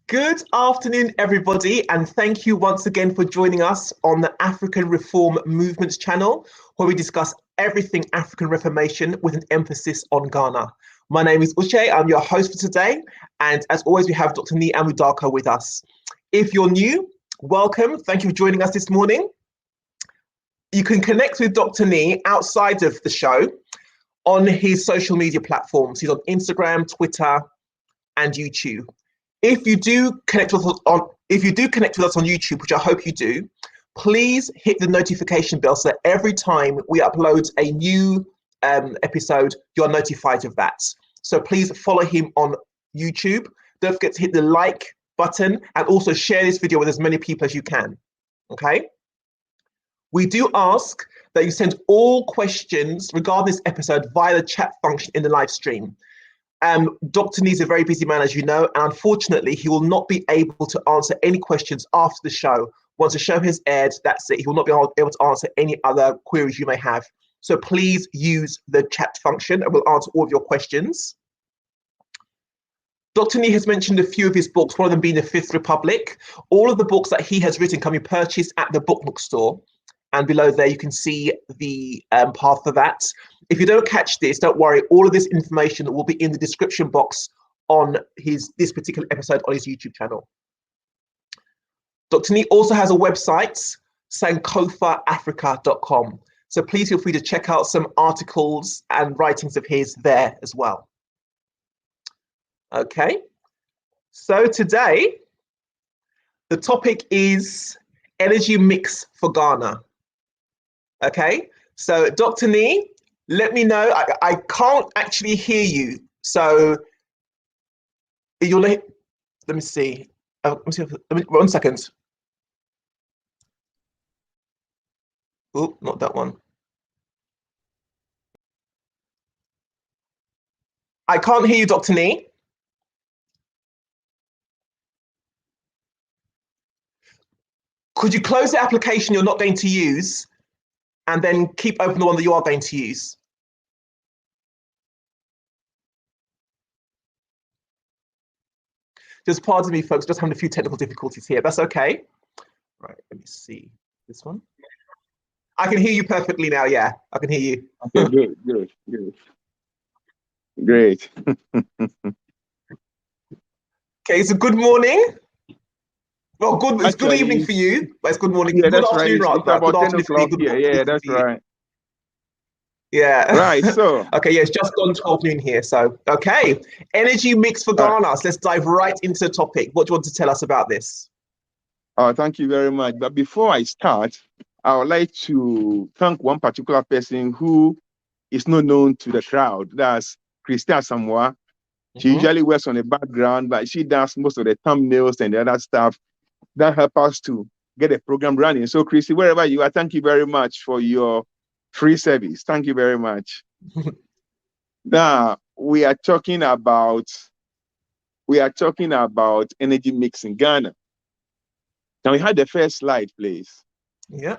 Good afternoon, everybody, and thank you once again for joining us on the African Reform Movements channel, where we discuss everything African Reformation with an emphasis on Ghana. My name is Uche, I'm your host for today, and as always, we have Dr. Nii and Udako with us. If you're new, welcome. Thank you for joining us this morning. You can connect with Dr. Nii outside of the show on his social media platforms. He's on Instagram, Twitter, and YouTube. If you do connect with us on YouTube, which I hope you do, please hit the notification bell so that every time we upload a new episode, you're notified of that. So please follow him on YouTube. Don't forget to hit the like button and also share this video with as many people as you can. Okay? We do ask that you send all questions regarding this episode via the chat function in the live stream. Dr. Nii is a very busy man, as you know, and unfortunately, he will not be able to answer any questions after the show. Once the show has aired, that's it. He will not be able to answer any other queries you may have. So please use the chat function and we'll answer all of your questions. Dr. Nii has mentioned a few of his books, one of them being The Fifth Republic. All of the books that he has written can be purchased at the book store. And below there, you can see the path for that. If you don't catch this, don't worry. All of this information will be in the description box on this particular episode on his YouTube channel. Dr. Nii also has a website, sankofaafrica.com. So please feel free to check out some articles and writings of his there as well. Okay, so today, the topic is energy mix for Ghana. Okay, so Dr. Nii, let me know. I can't actually hear you. So let me see. One second. Oh, not that one. I can't hear you, Dr. Nii. Could you close the application you're not going to use and then keep open the one that you are going to use? Just pardon me, folks, just having a few technical difficulties here. That's okay. Right, let me see this one. I can hear you perfectly now, yeah. I can hear you. Okay, good. Great. Okay, so good morning. Well, it's good evening for you, but it's good morning. Yeah, good that's afternoon, right. It's about 10 o'clock here. Yeah, that's right. Yeah. Right, so. Okay, yeah, it's just gone 12 noon here. So, okay. Energy mix for Ghana. So let's dive right into the topic. What do you want to tell us about this? Thank you very much. But before I start, I would like to thank one particular person who is not known to the crowd. That's Christian Samoa. She usually works on the background, but she does most of the thumbnails and the other stuff that help us to get the program running. So, Christy, wherever you are, thank you very much for your free service. Thank you very much. Now, we are talking about energy mix in Ghana. Can we have the first slide, please? Yeah.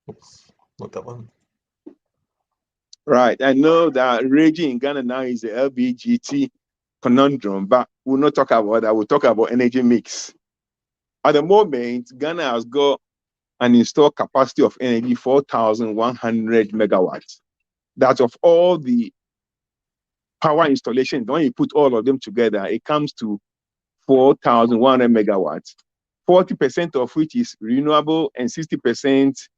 Oops, not that one. Right. I know that raging in Ghana now is the LBGT conundrum, but we'll not talk about that. We'll talk about energy mix. At the moment, Ghana has got an installed capacity of energy 4,100 megawatts. That's of all the power installations. When you put all of them together, it comes to 4,100 megawatts, 40% of which is renewable and 60%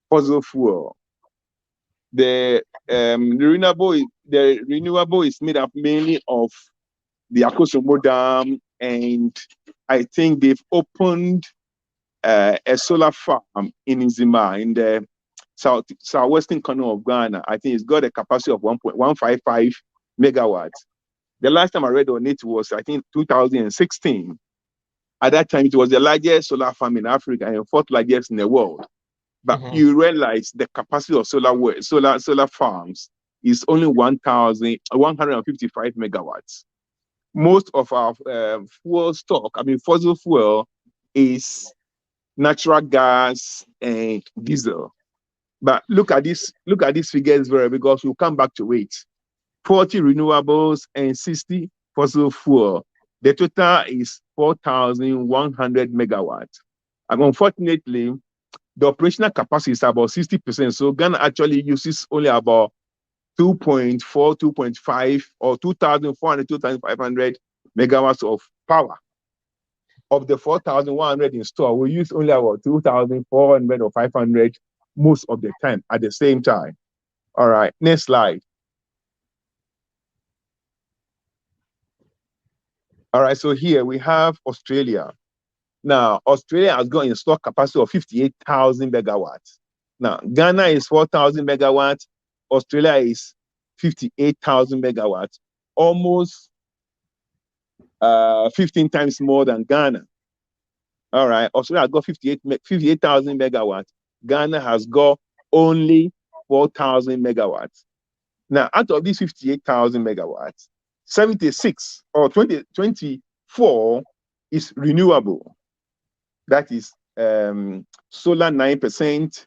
fossil fuel. The renewable is made up mainly of the Akosomo Dam, and I think they've opened a solar farm in Nzima in the southwestern corner of Ghana. I think it's got a capacity of 1.155 megawatts. The last time I read on it was, I think, 2016. At that time, it was the largest solar farm in Africa and fourth largest in the world. But you realize the capacity of solar farms is only 1,155 megawatts. Most of our fuel stock, fossil fuel, is natural gas and diesel. But look at this figures very, because we'll come back to it. 40 renewables and 60 fossil fuel. The total is 4,100 megawatts. And unfortunately, the operational capacity is about 60%. So Ghana actually uses only about 2.4, 2.5, or 2,400, 2,500 megawatts of power. Of the 4,100 installed, we use only about 2,400 or 500 most of the time at the same time. All right, next slide. All right, so here we have Australia. Now, Australia has got installed capacity of 58,000 megawatts. Now, Ghana is 4,000 megawatts. Australia is 58,000 megawatts, almost 15 times more than Ghana. All right, Australia has got 58,000 megawatts. Ghana has got only 4,000 megawatts. Now, out of these 58,000 megawatts, 76 or 24 is renewable. That is solar 9%,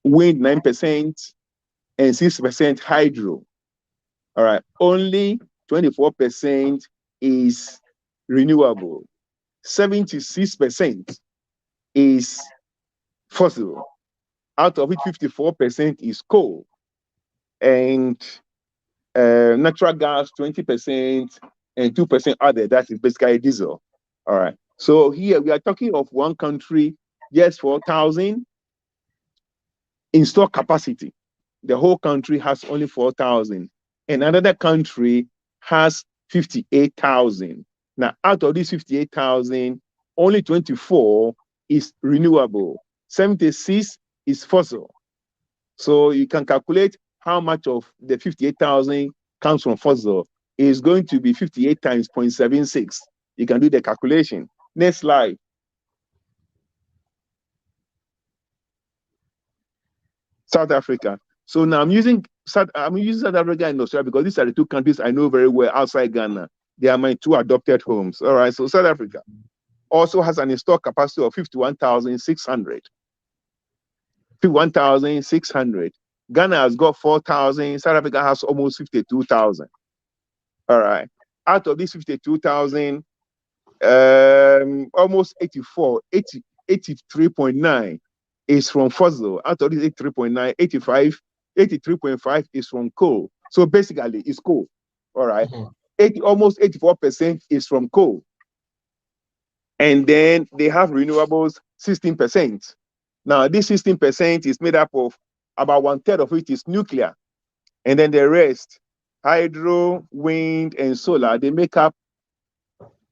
wind 9%, and 6% hydro. All right, only 24% is renewable. 76% is fossil. Out of it, 54% is coal, and natural gas 20%, and 2% other. That is basically diesel. All right. So here we are talking of one country, just 4,000 installed capacity. The whole country has only 4,000, and another country has 58,000. Now, out of these 58,000, only 24 is renewable. 76 is fossil. So you can calculate how much of the 58,000 comes from fossil. Is going to be 58 times 0.76. You can do the calculation. Next slide. South Africa. So now I'm using South Africa and Australia because these are the two countries I know very well outside Ghana. They are my two adopted homes. All right. So South Africa also has an installed capacity of 51,600. 51,600. Ghana has got 4,000. South Africa has almost 52,000. All right. Out of these 52,000, almost 83.9 is from fossil. Out of this 83.9, 83.5 is from coal. So basically, it's coal. All right. Almost 84% is from coal. And then they have renewables, 16%. Now, this 16% is made up of about 1/3 of it is nuclear. And then the rest, hydro, wind, and solar, they make up,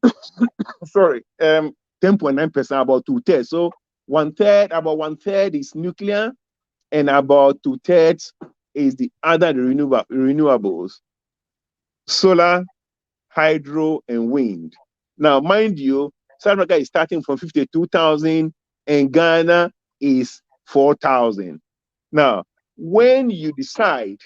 10.9%, about 2/3. So about 1/3 is nuclear, and about 2/3 is the other renewables, solar, hydro, and wind. Now, mind you, South Africa is starting from 52,000, and Ghana is 4,000. Now, when you decide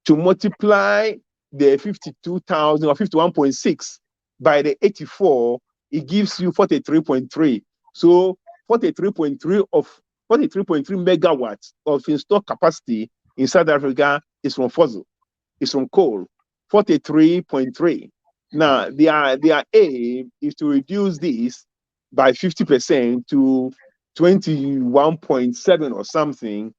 to multiply the 52,000 or 51.6 by the 84, it gives you 43.3. So 43.3 megawatts of installed capacity in South Africa is from fossil, is from coal. 43.3. Now, their aim is to reduce this by 50% to 21.7 or something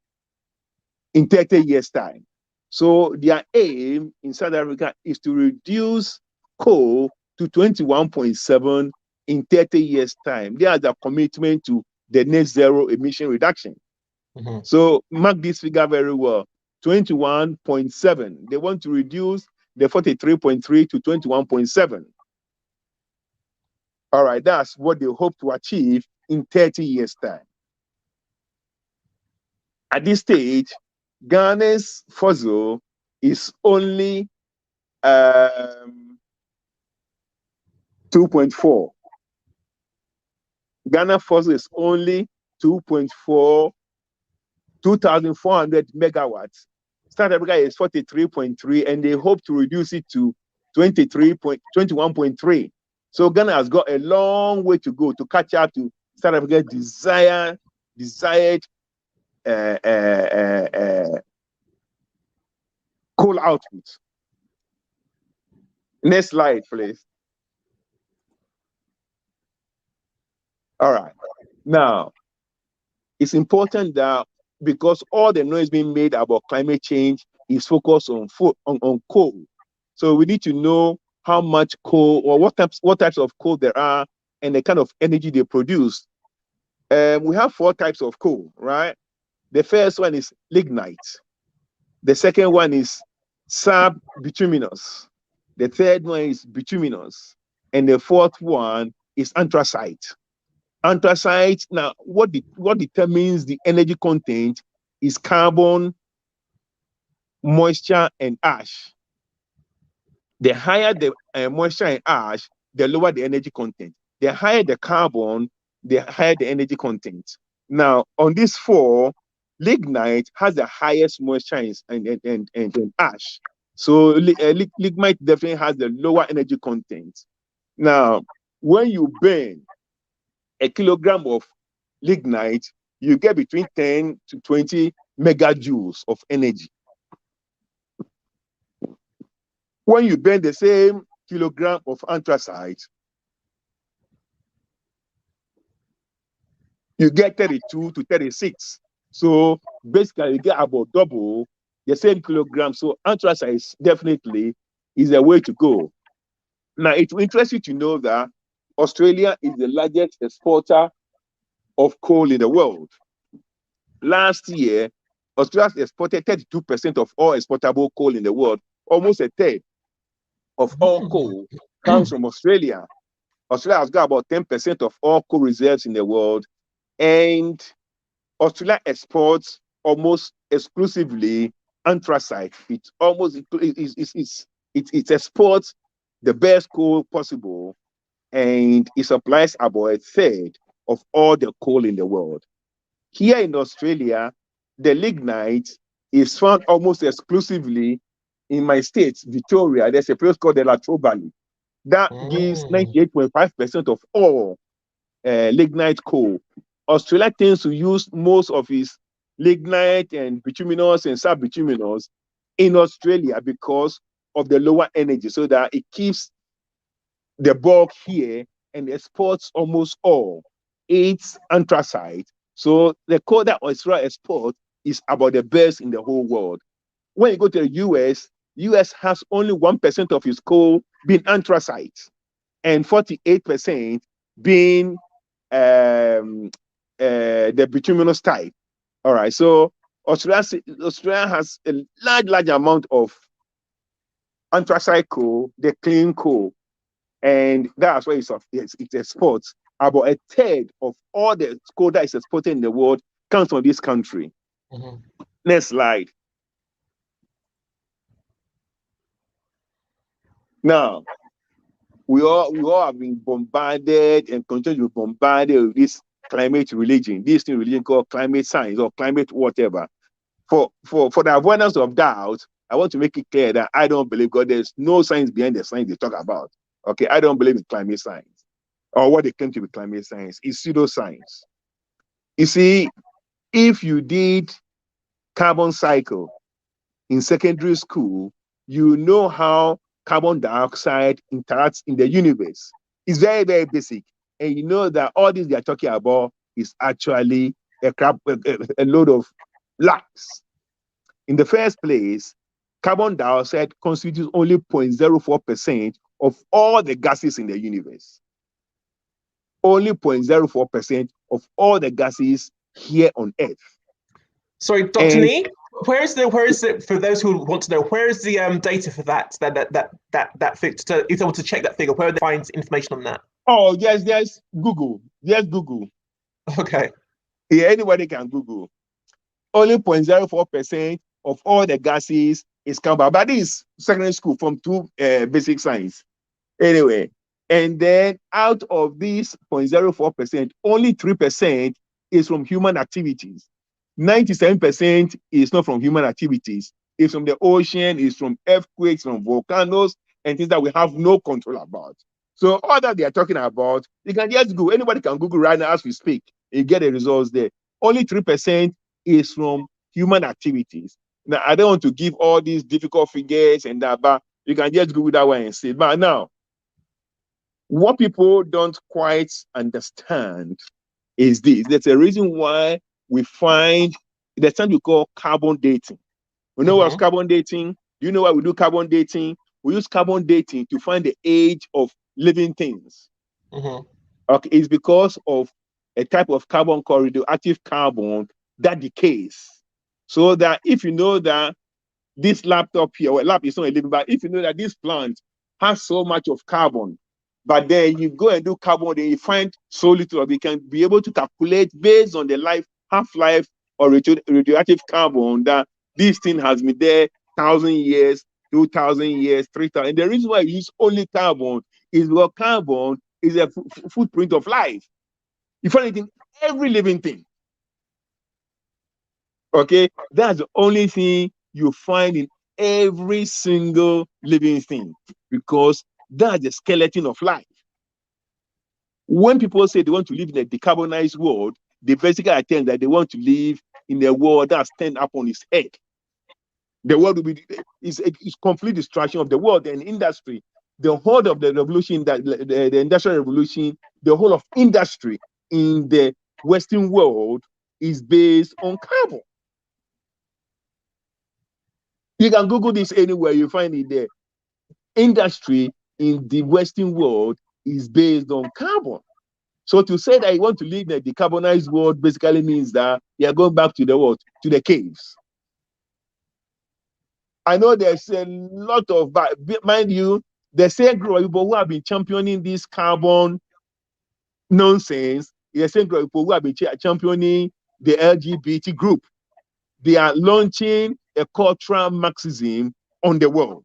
in 30 years' time. So their aim in South Africa is to reduce coal to 21.7 in 30 years' time. They are the commitment to the net zero emission reduction. So mark this figure very well. 21.7. They want to reduce the 43.3 to 21.7. All right, that's what they hope to achieve in 30 years' time. At this stage, Ghana's fossil is only 2.4. Ghana fossil is only 2.4, 2,400 megawatts. South Africa is 43.3, and they hope to reduce it to 21.3. So Ghana has got a long way to go to catch up to South Africa's desired desired coal output. Next slide, please. All right. Now, it's important that because all the noise being made about climate change is focused on coal. So we need to know how much coal or what types of coal there are and the kind of energy they produce. We have 4 types of coal, right? The first one is lignite. The second one is subbituminous. The third one is bituminous. And the fourth one is anthracite. Anthracite, now, what determines the energy content is carbon, moisture, and ash. The higher the moisture and ash, the lower the energy content. The higher the carbon, the higher the energy content. Now, on these 4, lignite has the highest moisture and ash. So lignite definitely has the lower energy content. Now, when you burn a kilogram of lignite, you get between 10 to 20 megajoules of energy. When you burn the same kilogram of anthracite, you get 32 to 36. So basically, you get about double the same kilogram. So anthracite definitely is a way to go. Now, it will interest you to know that Australia is the largest exporter of coal in the world. Last year, Australia exported 32% of all exportable coal in the world. Almost a third of all coal comes from Australia. Australia has got about 10% of all coal reserves in the world. And Australia exports almost exclusively anthracite. It exports the best coal possible, and it supplies about a third of all the coal in the world. Here in Australia, the lignite is found almost exclusively in my state, Victoria. There's a place called the Latrobe Valley that gives 98.5% of all lignite coal. Australia tends to use most of its lignite and bituminous and subbituminous in Australia because of the lower energy, so that it keeps the bulk here and exports almost all its anthracite. So the coal that Australia exports is about the best in the whole world. When you go to the US has only 1% of its coal being anthracite and 48% being the bituminous type. All right, so Australia has a large amount of anthracite coal, the clean coal, and that's why it exports. About a third of all the coal that is exported in the world comes from this country. Next slide. Now, we all have been bombarded and continue to be bombarded with this climate religion, this new religion called climate science or climate whatever. For the avoidance of doubt, I want to make it clear that I don't believe God. There's no science behind the science they talk about. Okay, I don't believe in climate science or what they claim to be climate science. It's pseudoscience. You see, if you did carbon cycle in secondary school, you know how carbon dioxide interacts in the universe. It's very, very basic. And you know that all this they are talking about is actually a load of lies. In the first place, carbon dioxide constitutes only 0.04% of all the gases in the universe. Only 0.04% of all the gases here on Earth. Sorry, Dr. Nii, where is it for those who want to know? Where is the data for that figure? So if they want to check that figure, where they find information on that? Oh, yes, Google. Yes, Google. Okay. Yeah, anybody can Google. Only 0.04% of all the gases is carbon. But this is secondary school from 2 basic science. Anyway, and then out of this 0.04%, only 3% is from human activities. 97% is not from human activities. It's from the ocean, it's from earthquakes, from volcanoes, and things that we have no control about. So all that they are talking about, you can just Google. Anybody can Google right now as we speak. You get the results there. only 3% is from human activities. Now, I don't want to give all these difficult figures and that, but you can just Google that one and see. But now, what people don't quite understand is this. There's a reason why we find there's something we call carbon dating. We know what's carbon dating? Do you know why we do carbon dating? We use carbon dating to find the age of living things. Okay, it's because of a type of carbon called radioactive carbon that decays. So that if you know that this laptop here, well, lap is not a living, but if you know that this plant has so much of carbon, but then you go and do carbon, then you find so little of it, you can be able to calculate based on the half-life or radioactive carbon that this thing has been there 1,000 years, 2,000 years, 3,000. And the reason why I use only carbon is because carbon is a footprint of life. You find it in every living thing. Okay, that's the only thing you find in every single living thing, because that's the skeleton of life. When people say they want to live in a decarbonized world, they basically attend that they want to live in a world that's turned up on its head. The world will be is complete destruction of the world and industry. The whole of the revolution, the industrial revolution, the whole of industry in the Western world is based on carbon. You can Google this anywhere, you find it there. Industry in the Western world is based on carbon. So to say that you want to live in a decarbonized world basically means that you are going back to the what? To the caves. I know there's a lot of, but mind you, the same group of people who have been championing this carbon nonsense, the same group of people who have been championing the LGBT group. They are launching a cultural Marxism on the world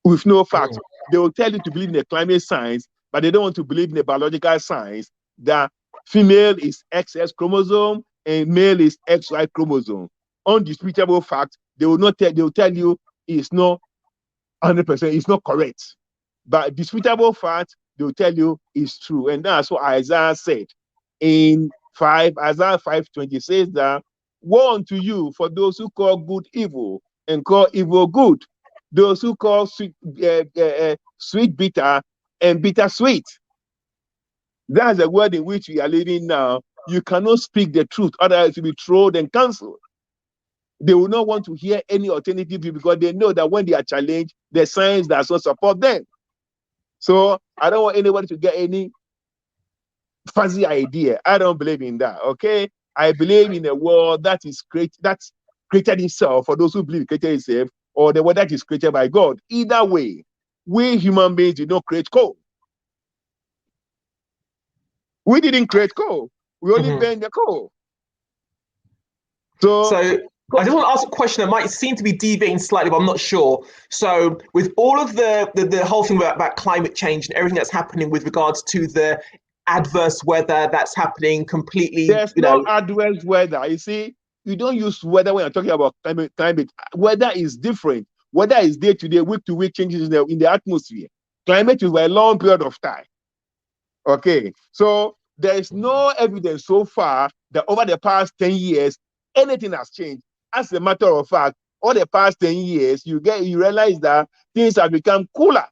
with no facts. They will tell you to believe in the climate science, but they don't want to believe in the biological science that female is XX chromosome and male is XY chromosome. Undisputable fact, they will not tell. They will tell you it's not 100%. It's not correct, but disputable fact, they will tell you it's true, and that's what Isaiah said in Isaiah 5:20 says that, "Woe unto you for those who call good evil and call evil good, those who call sweet bitter and bitter sweet." That's the world in which we are living now. You cannot speak the truth, otherwise you'll be thrown and cancelled. They will not want to hear any alternative view because they know that when they are challenged, the science does not support them. So I don't want anybody to get any fuzzy idea. I don't believe in that. Okay, I believe in a world that is that's created itself, for those who believe it created itself, or the world that is created by God. Either way, we human beings did not create coal. We didn't create coal. We only burn the coal. So I just want to ask a question that might seem to be deviating slightly, but I'm not sure. So with all of the whole thing about climate change and everything that's happening with regards to the adverse weather that's happening completely, there's no adverse weather. You see, you don't use weather when you're talking about climate. Weather is different. Weather is day to day, week to week changes in the atmosphere. Climate is for a long period of time. Okay, so there is no evidence so far that over the past 10 years anything has changed. As a matter of fact, over the past 10 years, you realize that things have become cooler.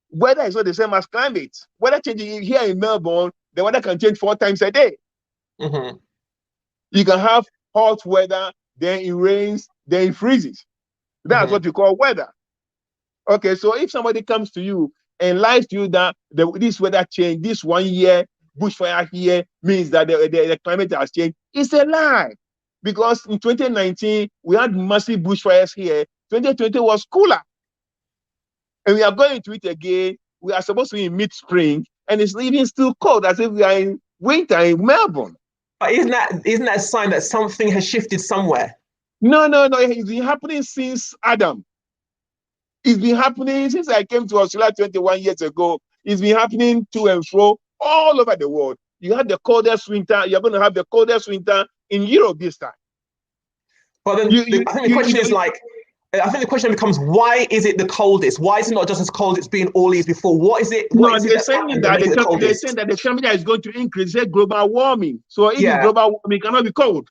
Weather is not the same as climate. Weather changing here in Melbourne, the weather can change 4 times a day. You can have hot weather, then it rains, then it freezes. That's what you call weather. Okay, so if somebody comes to you and lies to you that this weather change, this 1 year bushfire here means that the climate has changed, it's a lie. Because in 2019, we had massive bushfires here. 2020 was cooler. And we are going to it again. We are supposed to be in mid-spring, and it's even still cold, as if we are in winter in Melbourne. But isn't that a sign that something has shifted somewhere? No. It's been happening since Adam. It's been happening since I came to Australia 21 years ago. It's been happening to and fro all over the world. You had the coldest winter. You're going to have the coldest winter in Europe this time. But then I think the question is like, I think the question becomes, why is it the coldest? Why is it not just as cold as it's been all years before? What is it? What No, is it they're that's saying happening that that makes it the they're coldest? saying that the temperature is going to increase. They say global warming. So if it's Yeah. global warming, it cannot be cold.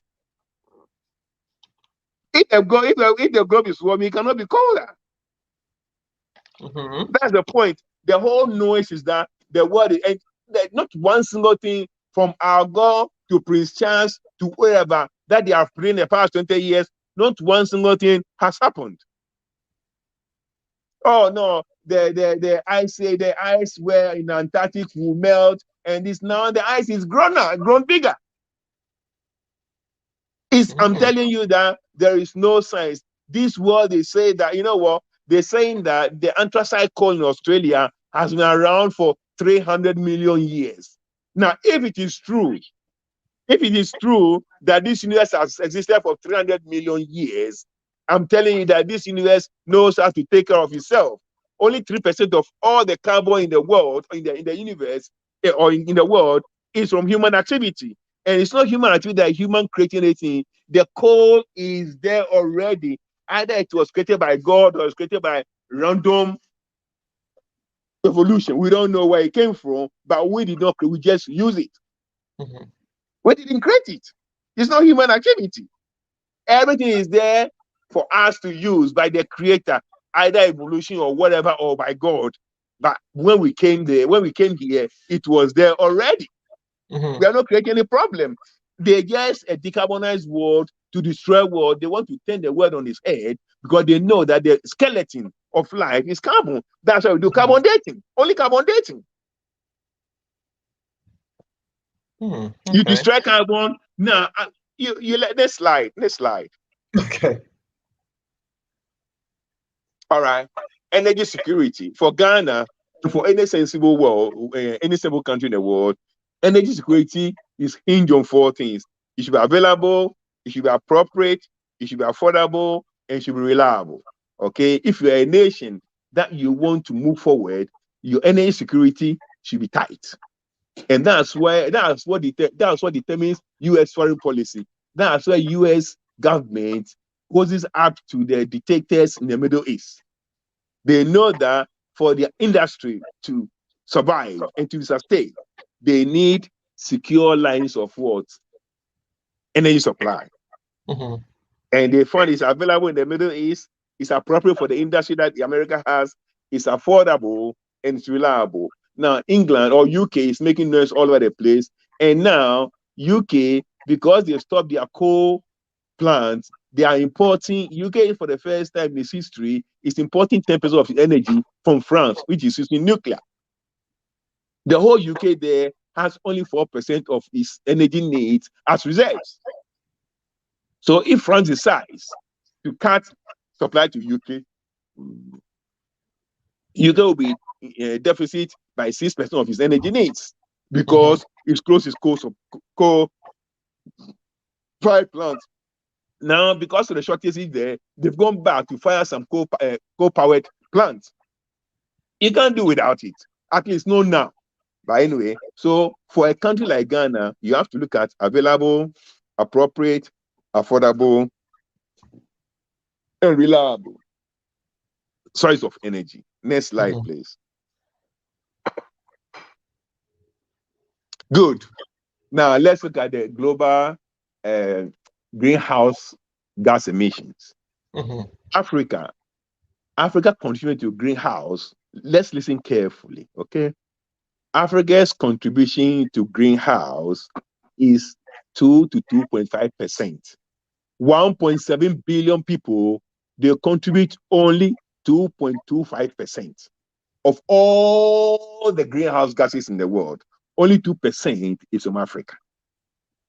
If the globe is warming, it cannot be colder. That's the point. The whole noise is that the world is, and not one single thing from Al Gore to Prince Charles to wherever that they have played in the past 20 years, not one single thing has happened. Oh no, the ice where in Antarctic will melt, and this now the ice is grown bigger. I'm telling you that there is no science. This world, they say that, you know what? They're saying that the anthracite coal in Australia has been around for 300 million years. Now, if it is true that this universe has existed for 300 million years, I'm telling you that this universe knows how to take care of itself. Only 3% of all the carbon in the world, in the universe, or in the world, is from human activity. And it's not human activity that human creating anything. The coal is there already. Either it was created by God or it was created by random evolution. We don't know where it came from, but we did not create, we just use it. We didn't create it. It's not human activity. Everything is there for us to use by the creator, either evolution or whatever, or by God. But when we came here, it was there already. We are not creating any problem. They just a decarbonized world to destroy world. They want to turn the world on its head because they know that the skeleton of life is carbon. That's why we do carbon dating. Only carbon dating. Okay. You destroy carbon. Now, you let this slide. Okay. All right. Energy security for Ghana, for any sensible world, any sensible country in the world, energy security is hinged on 4 things. It should be available, it should be appropriate, it should be affordable, and it should be reliable. Okay. If you're a nation that you want to move forward, your energy security should be tight. And that's what determines U.S. foreign policy. That's why U.S. government poses up to the dictators in the Middle East. They know that for their industry to survive and to sustain, they need secure lines of what? Energy supply. And they find it's available in the Middle East, it's appropriate for the industry that America has, it's affordable, and it's reliable. Now, England or UK is making noise all over the place. And now, UK, because they stopped their coal plants, they are importing, UK for the first time in its history, is importing 10% of energy from France, which is using nuclear. The whole UK there has only 4% of its energy needs as reserves. So if France decides to cut supply to UK, UK will be deficit by 6% of its energy needs because it's close its coal fired plants. Now, because of the shortages there, they've gone back to fire some coal-powered plants. You can't do without it, at least not now. But anyway, so for a country like Ghana, you have to look at available, appropriate, affordable, and reliable source of energy. Next slide, please. Good. Now let's look at the global greenhouse gas emissions. Africa contributes to greenhouse. Let's listen carefully, okay? Africa's contribution to greenhouse is 2 to 2.5%. 1.7 billion people, they contribute only 2.25% of all the greenhouse gases in the world. Only 2% is from Africa.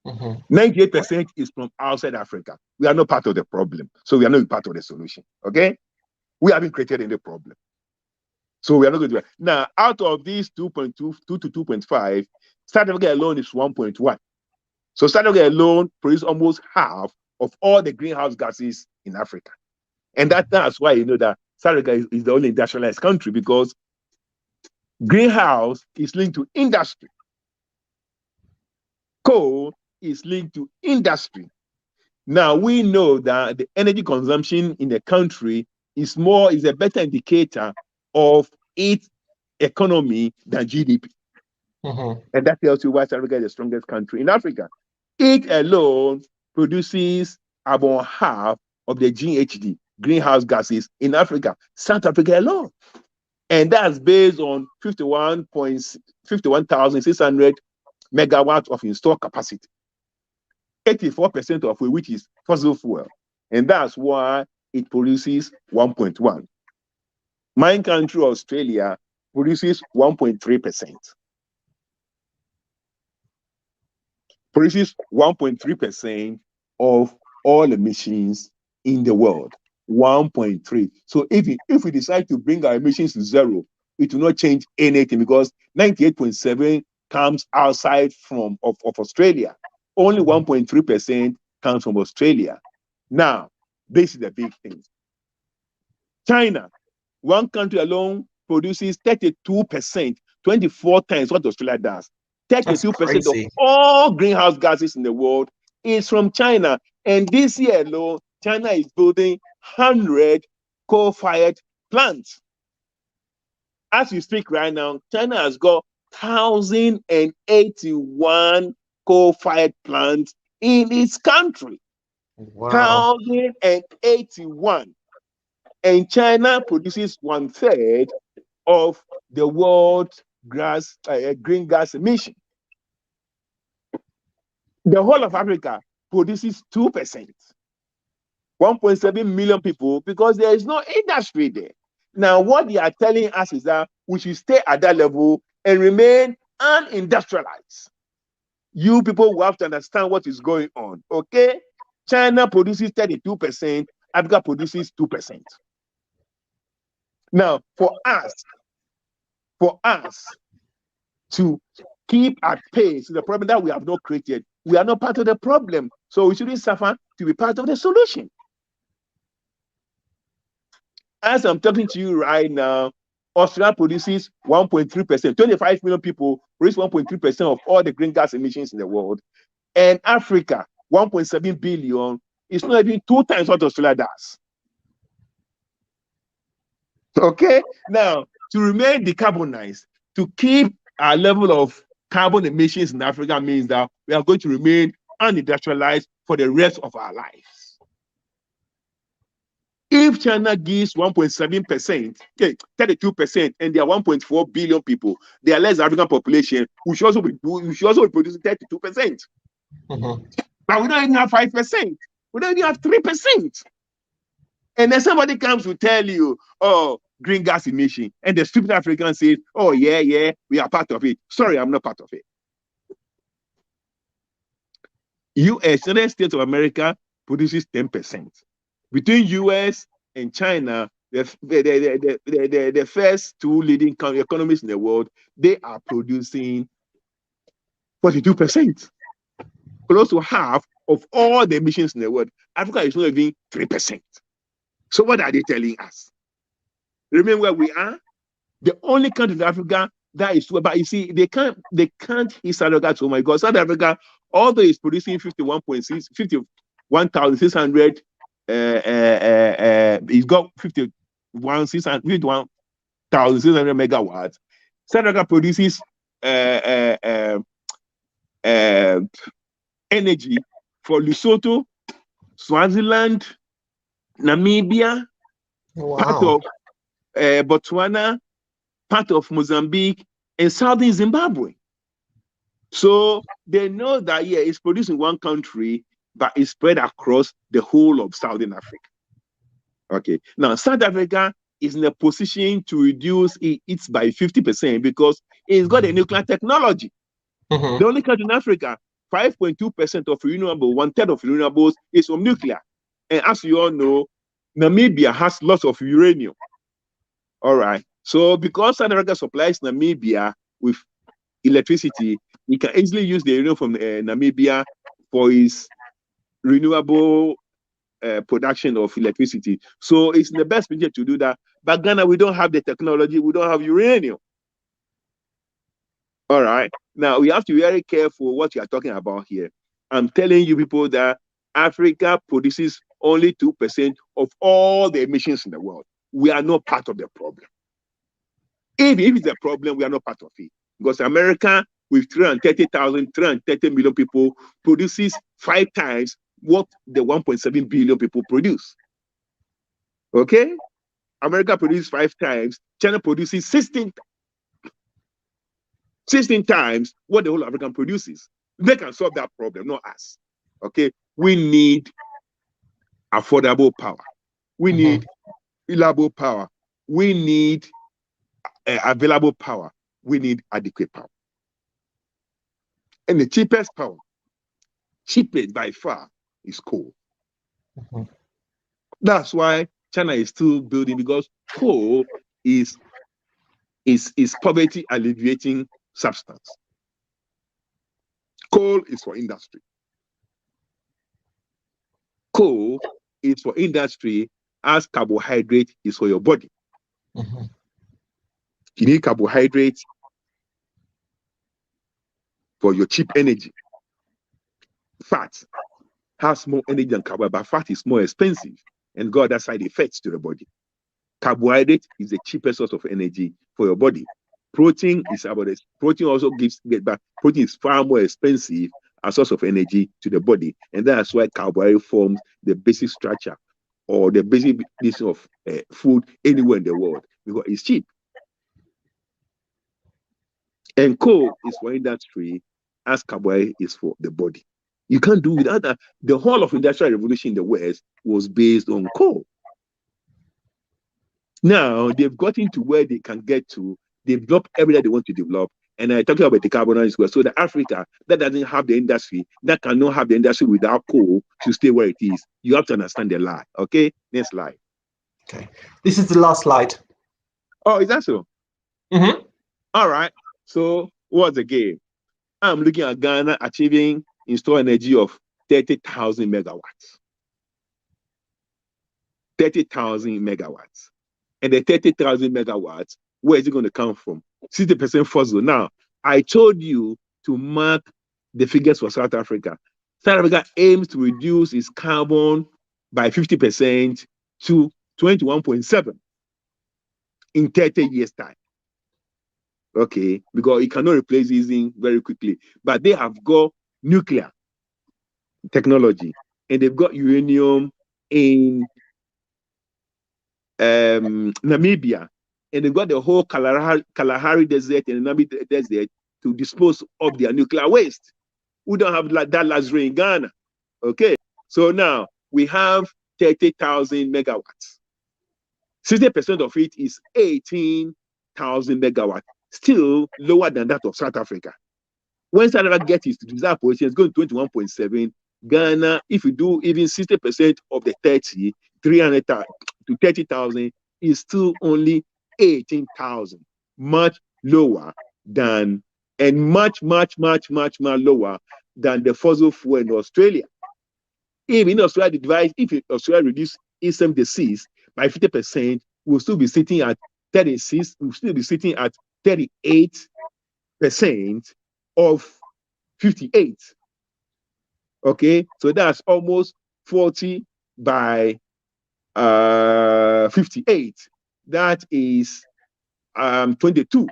98% is from outside Africa. We are not part of the problem, so we are not part of the solution. Okay, we haven't created any problem, so we are not going to. Now, out of these 2.2 to 2.5, South Africa alone is 1.1. So South Africa alone produces almost half of all the greenhouse gases in Africa, and that's why you know that South Africa is the only industrialized country, because greenhouse is linked to industry. Coal is linked to industry. Now we know that the energy consumption in the country is a better indicator of its economy than GDP. And that tells you why South Africa is the strongest country in Africa. It alone produces about half of the GHG, greenhouse gases, in Africa, South Africa alone. And that's based on 51,600 megawatts of installed capacity, 84% of which is fossil fuel. And that's why it produces 1.1. My country, Australia, produces 1.3%. Produces 1.3% of all emissions in the world. 1.3. So if we decide to bring our emissions to zero, it will not change anything because 98.7 comes outside of Australia. Only 1.3% comes from Australia. Now, this is the big thing. China, one country alone, produces 32%, 24 times what Australia does. 32% of all greenhouse gases in the world is from China. And this year alone, China is building 100 coal-fired plants. As we speak right now, China has got 1,081 coal-fired plants in its country. Wow. 1,081. And China produces 1/3 of the world's green gas emission. The whole of Africa produces 2%. 1.7 million people, because there is no industry there. Now, what they are telling us is that we should stay at that level and remain unindustrialized. You people will have to understand what is going on, okay? China produces 32%, Africa produces 2%. Now, for us to keep at pace, the problem that we have not created, we are not part of the problem. So we shouldn't suffer to be part of the solution. As I'm talking to you right now, Australia produces 1.3%. 25 million people produce 1.3% of all the green gas emissions in the world. And Africa, 1.7 billion, is not even 2 times what Australia does. Okay? Now, to remain decarbonized, to keep our level of carbon emissions in Africa means that we are going to remain unindustrialized for the rest of our lives. If China gives 1.7%, okay, 32%, and there are 1.4 billion people, they are less African population, we should also be producing 32%. But we don't even have 5%. We don't even have 3%. And then somebody comes to tell you, oh, green gas emission, and the stupid African says, oh, yeah, we are part of it. Sorry, I'm not part of it. US, United States of America, produces 10%. Between US and China, the first 2 leading economies in the world, they are producing 42%. Close to half of all the emissions in the world. Africa is not even 3%. So what are they telling us? Remember where we are? The only country in Africa that is, but you see, they can't hit South Africa. Oh my God, South Africa, although it's producing 51,600, it's got 51,600 megawatts. South Africa produces energy for Lesotho, Swaziland, Namibia, part of Botswana, part of Mozambique, and southern Zimbabwe. So they know that, yeah, it's produced in one country, but it's spread across the whole of Southern Africa. Okay. Now, South Africa is in a position to reduce it by 50% because it's got a nuclear technology. The only country in Africa, 5.2% of renewable, 1/3 of renewables is from nuclear. And as you all know, Namibia has lots of uranium. All right. So because South Africa supplies Namibia with electricity, we can easily use the uranium from Namibia for its renewable production of electricity. So it's in the best position to do that. But Ghana, we don't have the technology. We don't have uranium. All right. Now, we have to be very careful what you are talking about here. I'm telling you people that Africa produces only 2% of all the emissions in the world. We are not part of the problem. If it's a problem, we are not part of it. Because America, with 330 million people, produces 5 times what the 1.7 billion people produce. Okay? America produces 5 times, China produces 16 times what the whole African produces. They can solve that problem, not us. Okay? We need affordable power. We need reliable power. We need available power. We need adequate power. And the cheapest power, cheapest by far, is coal. That's why China is still building, because coal is poverty alleviating substance. Coal is for industry. Coal is for industry as carbohydrate is for your body. You need carbohydrates for your cheap energy. Fat has more energy than carbohydrate, but fat is more expensive and got other side effects to the body. Carbohydrate is the cheapest source of energy for your body. Protein is about it. Protein also but protein is far more expensive as source of energy to the body, and that's why carbohydrate forms the basic structure or the basic basis of food anywhere in the world, because it's cheap. And coal is for industry as carbohydrate is for the body. You can't do without that. The whole of industrial revolution in the West was based on coal. Now they've gotten to where they can get to. They've developed everything they want to develop. And I'm talking about the decarbonized as well. So the Africa that doesn't have the industry, that cannot have the industry without coal to stay where it is. You have to understand the lie. Okay, next slide. Okay, this is the last slide. Oh, is that so? All right. So what's the game? I'm looking at Ghana achieving installed energy of 30,000 megawatts. 30,000 megawatts. And the 30,000 megawatts, where is it going to come from? 60% fossil. Now, I told you to mark the figures for South Africa. South Africa aims to reduce its carbon by 50% to 21.7 in 30 years' time. Okay, because it cannot replace using very quickly. But they have got nuclear technology, and they've got uranium in Namibia, and they've got the whole Kalahari Desert and Namibia Desert to dispose of their nuclear waste. We don't have that luxury in Ghana. Okay, so now we have 30,000 megawatts. 60% of it is 18,000 megawatts, still lower than that of South Africa. When South Africa gets its desired position, it's going to 21.7. Ghana, if you do even 60% of the 300,000 to 30,000, is still only 18,000, much lower than, and much lower than the fossil fuel in Australia. Even in Australia, if Australia reduces its disease by 50%, we'll still be sitting at 36, we'll still be sitting at 38% of 58. Okay, so that's almost 40 by 58. That is 22.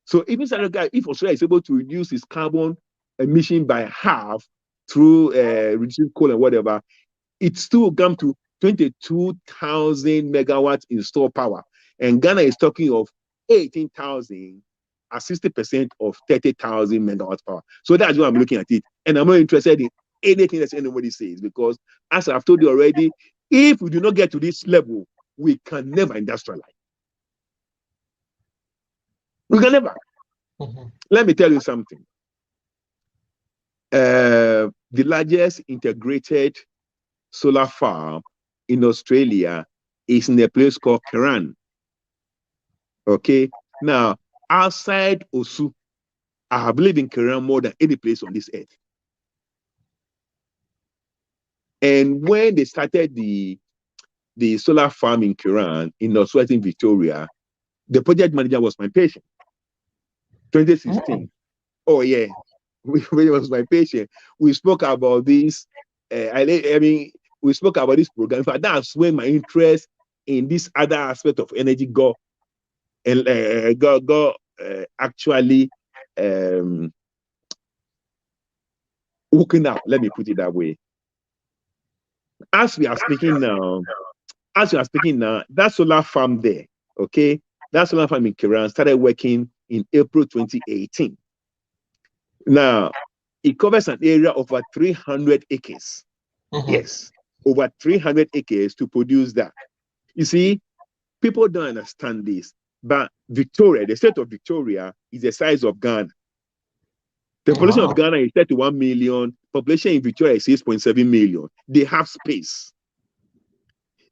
So even if Australia is able to reduce its carbon emission by half through reducing coal and whatever, it still comes to 22,000 megawatts installed power. And Ghana is talking of 18,000 at 60% of 30,000 megawatts power. So that's why I'm looking at it. And I'm not interested in anything that anybody says, because as I've told you already, if we do not get to this level, we can never industrialize. We can never. Let me tell you something. The largest integrated solar farm in Australia is in a place called Kiran. Okay. Now, outside Osu, I have lived in Kiran more than any place on this earth. And when they started the solar farm in Kiran, in northwestern Victoria, the project manager was my patient. 2016. Oh yeah, he was my patient. We spoke about this I mean, we spoke about this program. In fact, that's when my interest in this other aspect of energy actually hooking up. Let me put it that way. As we are speaking now, that solar farm there, okay, that solar farm in Kiran started working in April 2018. Now, it covers an area of over 300 acres. Yes, over 300 acres to produce that. You see, people don't understand this, but Victoria, the state of Victoria, is the size of Ghana. The population of Ghana is 31 million. Population in Victoria is 6.7 million. They have space.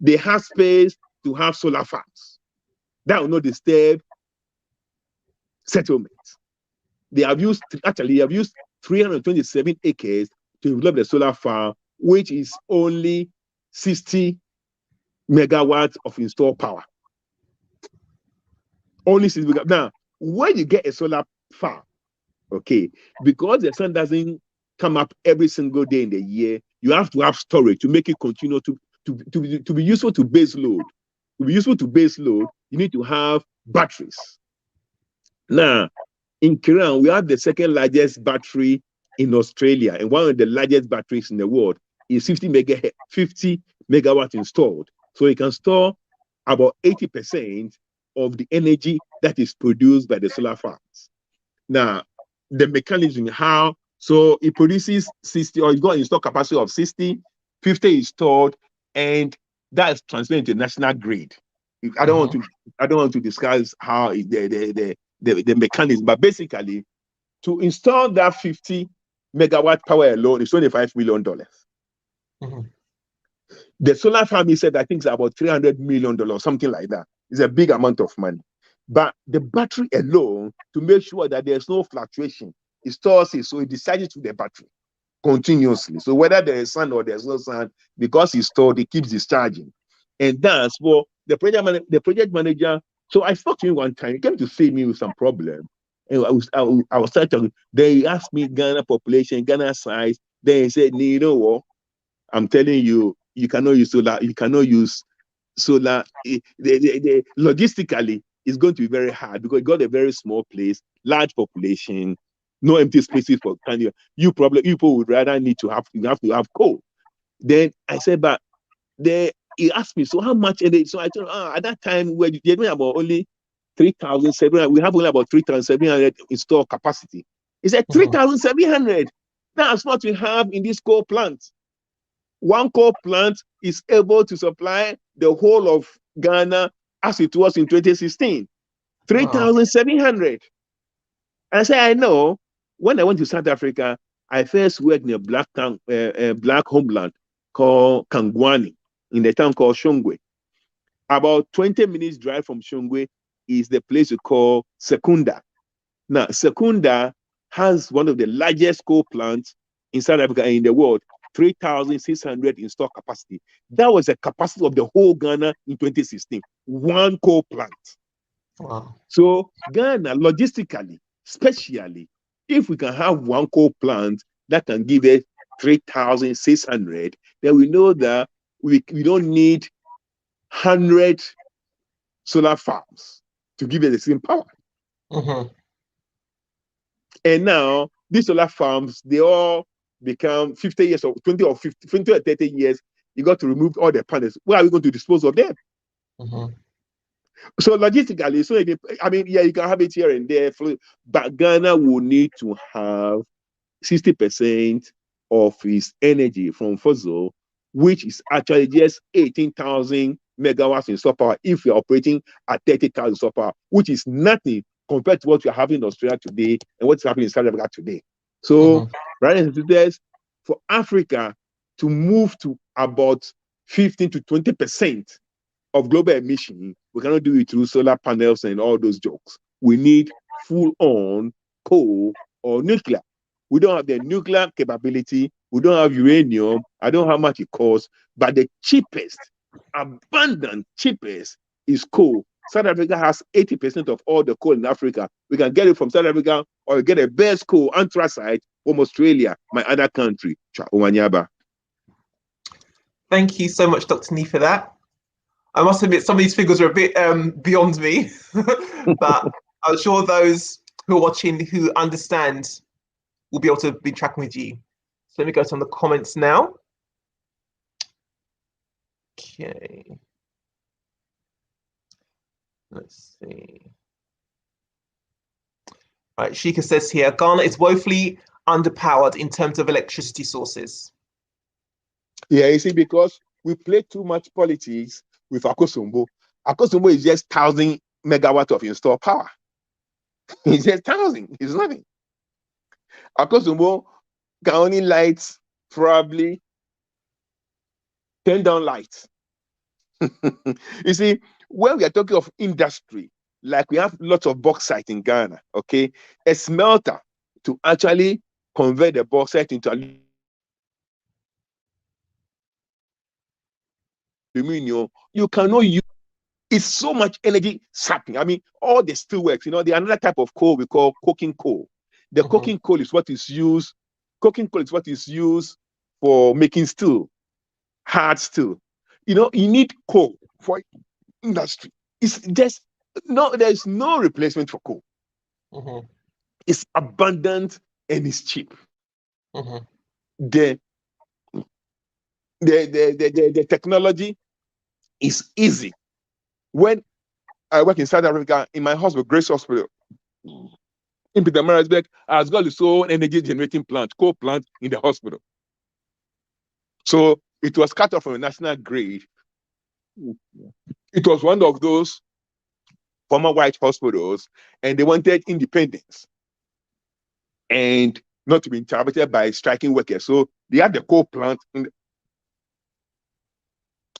They have space to have solar farms. That will not disturb settlements. They have used 327 acres to develop the solar farm, which is only 60 megawatts of installed power. Only 60 megawatts. Now, when you get a solar farm, okay, because the sun doesn't come up every single day in the year, you have to have storage to make it continue to be useful to base load. To be useful to base load, you need to have batteries. Now, in Kiran, we have the second largest battery in Australia, and one of the largest batteries in the world is 50 megawatts installed. So it can store about 80% of the energy that is produced by the solar farms. Now, the mechanism, how, so it produces 60, or you got installed capacity of 60, 50 is stored, and that's transferred to national grid. I don't want to discuss how the mechanism, but basically, to install that 50 megawatt power alone is $25 million. The solar farm, he said, I think it's about $300 million, something like that. It's a big amount of money. But the battery alone, to make sure that there's no fluctuation, it stores it, so it discharges to the battery continuously. So whether there is sun or there's no sun, because it's stored, it keeps discharging. And that's what the project manager. So I spoke to him one time. He came to see me with some problem, and I was talking. They asked me Ghana population, Ghana size. Then he said, "You know what? I'm telling you, you cannot use solar. You cannot use solar. Logistically, it's going to be very hard because you got a very small place, large population, no empty spaces for kind of you people would rather need to have coal." Then I said, but he asked me, so how much energy? So I told him, at that time we're getting about only 3,700. We have only about 3,700 installed capacity. He said 3,700. That's what we have in this coal plant. One coal plant is able to supply the whole of Ghana as it was in 2016. 3,700. I said, I know. When I went to South Africa, I first worked in a black homeland called Kangwani, in the town called Shongwe. About 20 minutes drive from Shongwe is the place we call Secunda. Now, Secunda has one of the largest coal plants in South Africa and in the world, 3,600 installed capacity. That was the capacity of the whole Ghana in 2016. One coal plant. Wow. So Ghana, logistically, especially, if we can have one coal plant that can give us 3,600, then we know that we don't need 100 solar farms to give us the same power. And now these solar farms, they all become 50 years or 20 or 30 years. You got to remove all the panels. Where are we going to dispose of them? So logistically, you can have it here and there, but Ghana will need to have 60% of its energy from fossil, which is actually just 18,000 megawatts in solar power if we're operating at 30,000 solar power, which is nothing compared to what we're having in Australia today and what's happening in South Africa today. So, brothers and sisters, for Africa to move to about 15 to 20% of global emission, we cannot do it through solar panels and all those jokes. We need full-on coal or nuclear. We don't have the nuclear capability. We don't have uranium. I don't know how much it costs, but the cheapest, abundant cheapest is coal. South Africa has 80% of all the coal in Africa. We can get it from South Africa or get a best coal, anthracite, from Australia, my other country, Umanyaba. Thank you so much, Dr. Nii, for that. I must admit, some of these figures are a bit beyond me, but I'm sure those who are watching who understand will be able to be tracking with you. So let me go to some of the comments now. Okay. Let's see. Right, Shika says here, Ghana is woefully underpowered in terms of electricity sources. Yeah, you see, because we play too much politics with Akosombo. Akosombo is just 1,000 megawatts of installed power. It's just 1,000. It's nothing. Akosombo can only light probably 10 down lights. You see, when we are talking of industry, like we have lots of bauxite in Ghana, okay, a smelter to actually convert the bauxite into aluminum, you cannot use. It's so much energy sapping. I mean, all the steel works, you know, the another type of coal we call coking coal. The coking coal is what is used. Coking coal is what is used for making steel, hard steel. You know, you need coal for industry. It's just no, there's no replacement for coal. It's abundant and it's cheap. The technology is easy. When I work in South Africa, in my hospital, Grace Hospital, in Peter Maritzburg, I was got its own energy generating plant, coal plant in the hospital. So it was cut off from a national grid. It was one of those former white hospitals, and they wanted independence and not to be interrupted by striking workers. So they had the coal plant in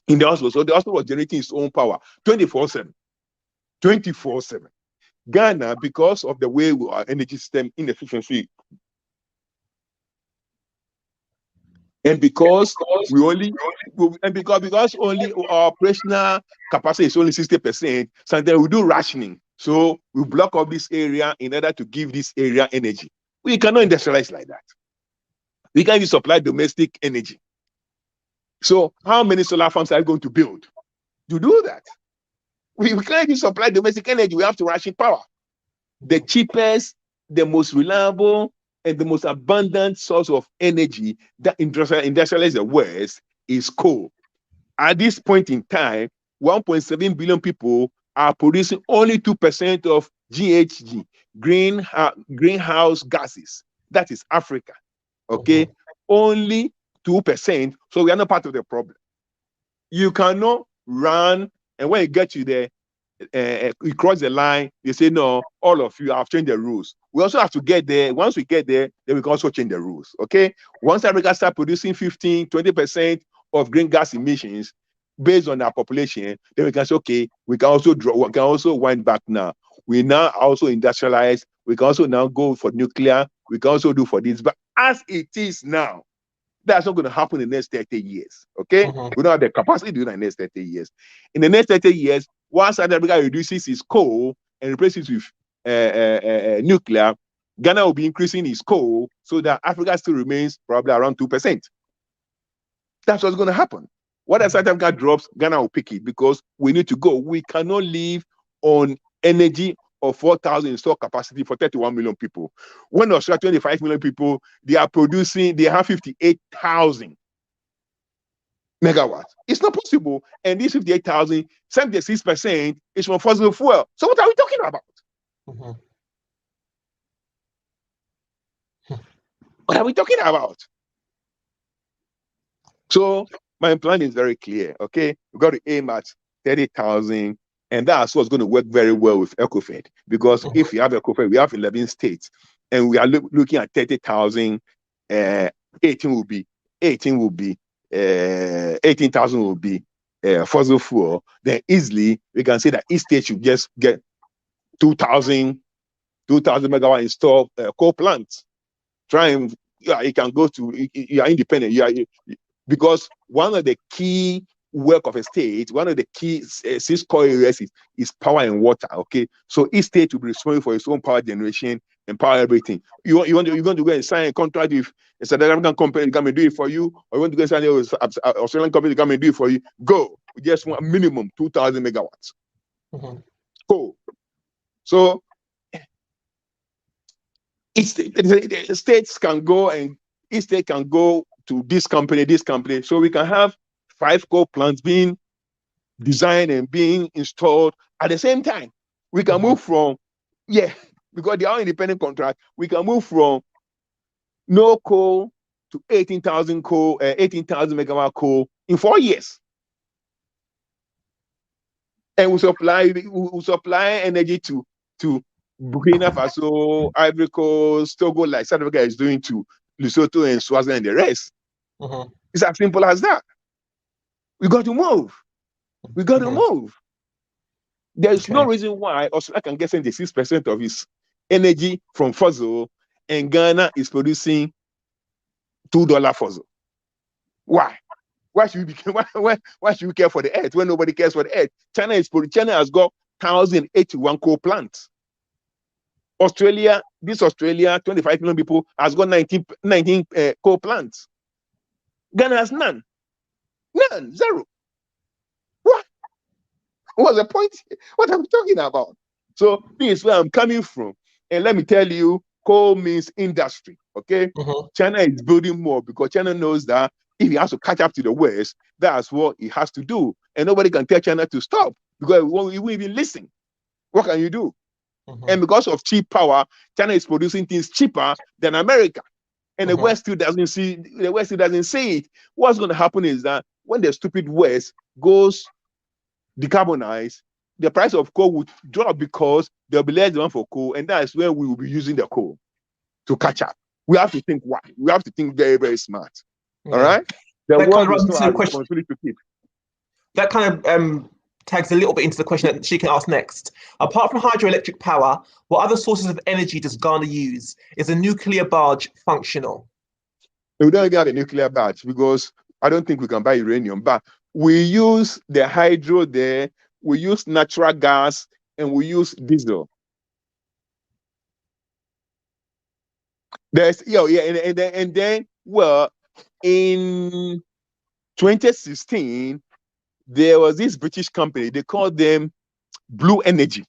the hospital. So the hospital was generating its own power 24/7. 24/7. Ghana, because of the way our energy system inefficiency, and because because only our operational capacity is only 60%, sometimes we do rationing. So we block off this area in order to give this area energy. We cannot industrialize like that. We can't even supply domestic energy. So how many solar farms are you going to build to do that? We can't even supply domestic energy. We have to ration power. The cheapest, the most reliable, and the most abundant source of energy that industrializes the West is coal. At this point in time, 1.7 billion people are producing only 2% of GHG, greenhouse gases. That is Africa. Okay? Only 2%. So we are not part of the problem. You cannot run, and when you get to the you cross the line, they say, no, all of you have changed the rules. We also have to get there. Once we get there, then we can also change the rules. Okay. Once Africa start producing 15, 20% of green gas emissions based on our population, then we can say, okay, we can also wind back now. We now also industrialize. We can also now go for nuclear. We can also do for this. But as it is now, that's not going to happen in the next 30 years. Okay. We don't have the capacity to do that in the next 30 years. In the next 30 years, once South Africa reduces its coal and replaces it with nuclear, Ghana will be increasing its coal so that Africa still remains probably around 2%. That's what's going to happen. What South Africa drops, Ghana will pick it because we need to go. We cannot live on energy of 4,000 installed capacity for 31 million people. When Australia 25 million people, they have 58,000 megawatts. It's not possible. And this 58,000, 76% is from fossil fuel. So what are we talking about? What are we talking about? So my plan is very clear. Okay, we've got to aim at 30,000, and that's what's going to work very well with EcoFed. Because if we have EcoFed, we have 11 states, and we are looking at 30,000. 18,000 will be fossil fuel. Then easily we can say that each state should just get 2,000 megawatt installed coal plants. Try and you can go to, you are independent. Because one of the key work of a state, one of the key 6 core areas is power and water. Okay, so each state will be responsible for its own power generation empower everything. You're going to go and sign a contract with a South African company to come and do it for you, or you want to go and sign with an Australian company to come and do it for you. Go. We just want minimum 2,000 megawatts. Cool. So the states can go, and each state can go to this company. So we can have 5 coal plants being designed and being installed at the same time. We can move from, because they are independent contract, we can move from no coal to 18,000 megawatt coal in 4 years. And we supply energy to Burkina Faso, Ivory Coast, Togo, like South Africa is doing to Lesotho and Swaziland and the rest. It's as simple as that. We got to move. There is no reason why Australia can get 76% of its energy from fossil, and Ghana is producing $2 fossil. Why? Why should we care for the earth when nobody cares for the earth? China has got 1,081 coal plants. Australia, 25 million people, has got 19 coal plants. Ghana has none. Zero. What? What's the point? What am I talking about? So this is where I'm coming from. And let me tell you, coal means industry, okay? China is building more because China knows that if he has to catch up to the West, that's what he has to do. And nobody can tell China to stop because he won't even listen. What can you do? And because of cheap power, China is producing things cheaper than America. And the West still doesn't see it. What's going to happen is that when the stupid West goes decarbonize, the price of coal would drop because there'll be less demand for coal, and that's where we will be using the coal to catch up. We have to think why. We have to think very, very smart. All right? The world is not our responsibility to keep. That kind of tags a little bit into the question that she can ask next. Apart from hydroelectric power, what other sources of energy does Ghana use? Is a nuclear barge functional? We don't have a nuclear barge because I don't think we can buy uranium, but we use the hydro there, we use natural gas, and we use diesel. There's and then well, in 2016 there was this British company, they called them Blue Energy.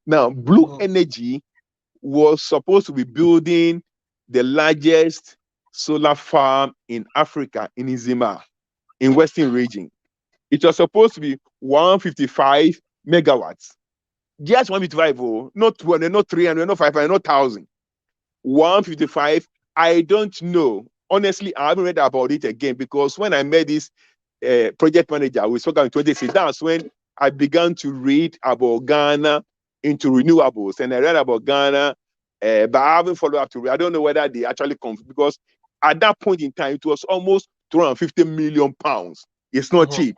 Now Blue Energy was supposed to be building the largest solar farm in Africa, in Izima, in Western region. It was supposed to be 155 megawatts. Just 155, not 200, not 300, not 500, not 1,000. 155. I don't know. Honestly, I haven't read about it again because when I met this project manager, we spoke in 2016. That's when I began to read about Ghana into renewables, and I read about Ghana, but I haven't followed up to read. I don't know whether they actually come because at that point in time it was almost 250 million pounds. It's not cheap.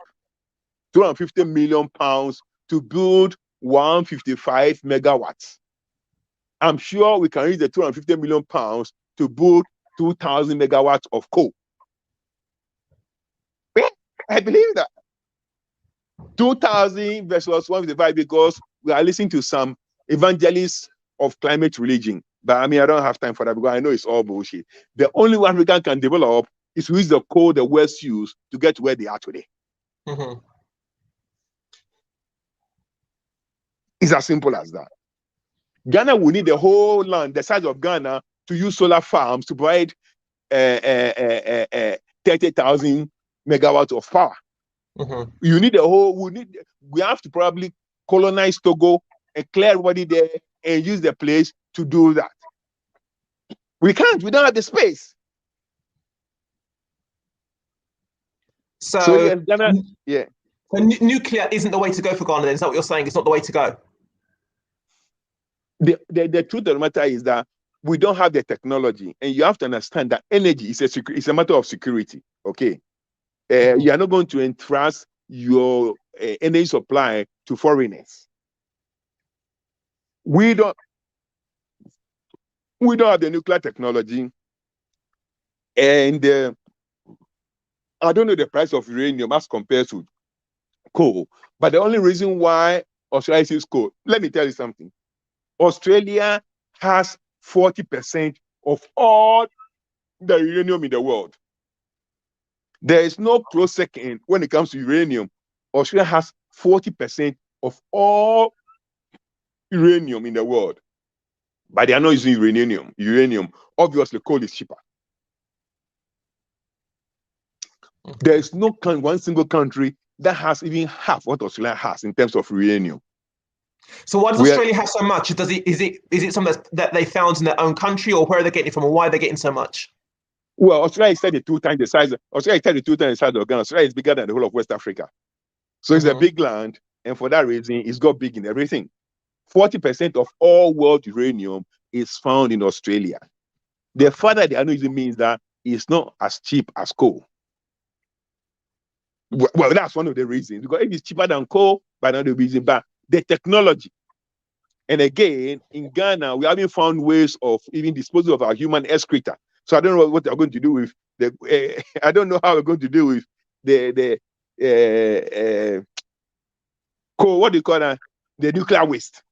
250 million pounds to build 155 megawatts. I'm sure we can use the 250 million pounds to build 2,000 megawatts of coal. Yeah, I believe that. 2,000 versus 155 because we are listening to some evangelists of climate religion. But I mean, I don't have time for that because I know it's all bullshit. The only way Africa can develop is to use the coal the West use to get to where they are today. It's as simple as that. Ghana will need the whole land, the size of Ghana, to use solar farms to provide 30,000 megawatts of power. You need the whole. We have to probably colonize Togo and clear everybody there and use the place to do that. We can't. We don't have the space. So yes, Ghana, yeah. So nuclear isn't the way to go for Ghana, then? Is that what you're saying? It's not the way to go? The truth of the matter is that we don't have the technology, and you have to understand that energy is a matter of security. Okay, you are not going to entrust your energy supply to foreigners. We don't have the nuclear technology, and I don't know the price of uranium as compared to coal. But the only reason why Australia uses coal, let me tell you something. Australia has 40% of all the uranium in the world. There is no close second when it comes to uranium. Australia has 40% of all uranium in the world. But they are not using uranium. Obviously, coal is cheaper. There is no one single country that has even half what Australia has in terms of uranium. So why does Australia have so much? Is it something that they found in their own country, or where are they getting it from, or why are they getting so much? Well, Australia is 32 times the size. Australia is 32 times the size of Ghana. Australia is bigger than the whole of West Africa. So it's a big land, and for that reason, it's got big in everything. 40% of all world uranium is found in Australia. The fact that they are not using means that it's not as cheap as coal. Well, that's one of the reasons. Because if it's cheaper than coal, by another reason, but the technology. And again, in Ghana, we haven't found ways of even disposing of our human excreta. So I don't know what they're going to do with the. I don't know how we're going to deal with the coal. What do you call that? The nuclear waste.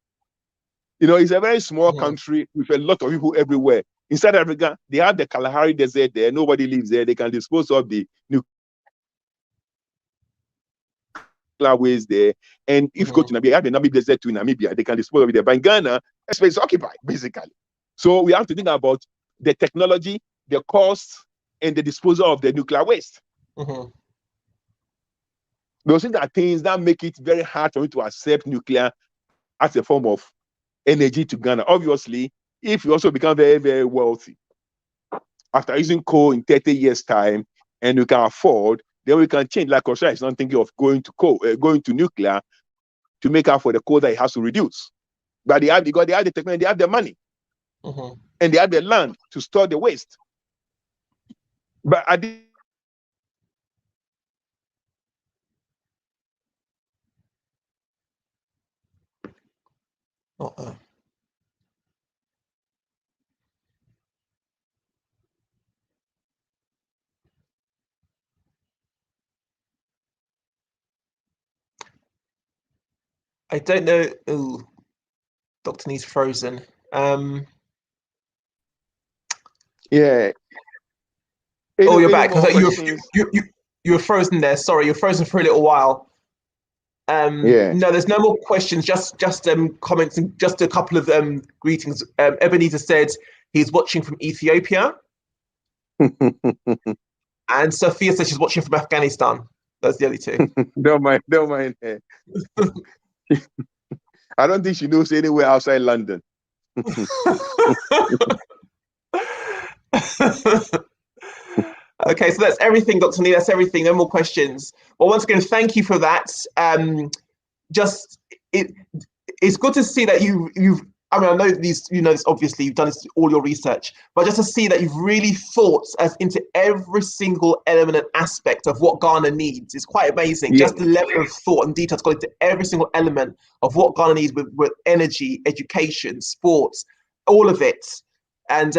You know, it's a very small country with a lot of people everywhere. In South Africa, they have the Kalahari Desert there. Nobody lives there. They can dispose of the nuclear waste there. And if you go to Namibia, they have the Namib Desert too in Namibia. They can dispose of it there. But in Ghana, that space is occupied, basically. So we have to think about the technology, the cost, and the disposal of the nuclear waste. Those things are things that make it very hard for me to accept nuclear as a form of energy to Ghana. Obviously, if you also become very, very wealthy after using coal in 30 years' time, and you can afford, then we can change. Like Australia is not thinking of going to nuclear to make up for the coal that it has to reduce. But they have the technology, they have the money, and they have the land to store the waste. But I don't know. Ooh, Dr. Nii's frozen. Yeah. Oh, you're back. You were frozen there. Sorry, you're frozen for a little while. No, there's no more questions. Just comments and just a couple of greetings. Ebenezer said he's watching from Ethiopia, and Sophia says she's watching from Afghanistan. That's the other two. Don't mind. I don't think she knows anywhere outside London. Okay, so that's everything, Dr. Nii. That's everything. No more questions. Well, once again, thank you for that. It's good to see that you've. I mean, I know these. You know this. Obviously, you've done this, all your research, but just to see that you've really thought into every single element and aspect of what Ghana needs is quite amazing. Yeah. Just the level of thought and detail gone into every single element of what Ghana needs with energy, education, sports, all of it. And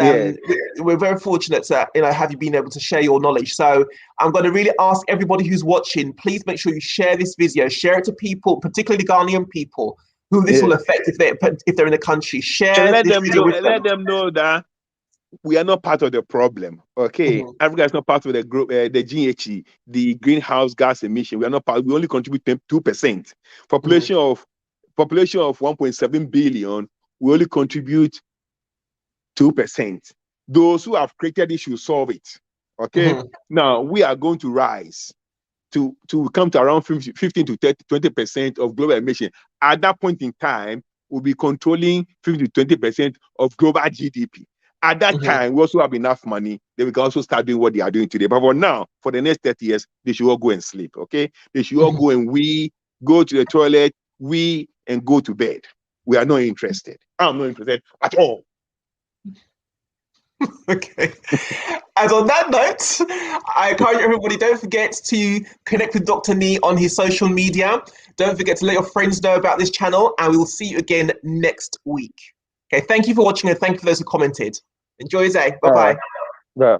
we're very fortunate to have you been able to share your knowledge. So I'm going to really ask everybody who's watching, please make sure you share this video, share it to people, particularly Ghanaian people, who this will affect if they're in the country. Share let this them video know, with them. let them know that we are not part of the problem. Okay, Africa is not part of the group, the GHG, the greenhouse gas emission. We are not part. We only contribute 2%. Population of 1.7 billion. We only contribute 2%. Those who have created it should solve it. Okay. Now we are going to rise to come to around 15 to 20% of global emission. At that point in time, we'll be controlling 50 to 20% of global GDP. At that time, we also have enough money that we can also start doing what they are doing today. But for now, for the next 30 years, they should all go and sleep. Okay. They should all go and go to the toilet, and go to bed. We are not interested. I'm not interested at all. Okay. And on that note, I encourage everybody, don't forget to connect with Dr. Nii on his social media. Don't forget to let your friends know about this channel, and we will see you again next week. Okay, thank you for watching, and thank you for those who commented. Enjoy your day. Bye-bye. Bye.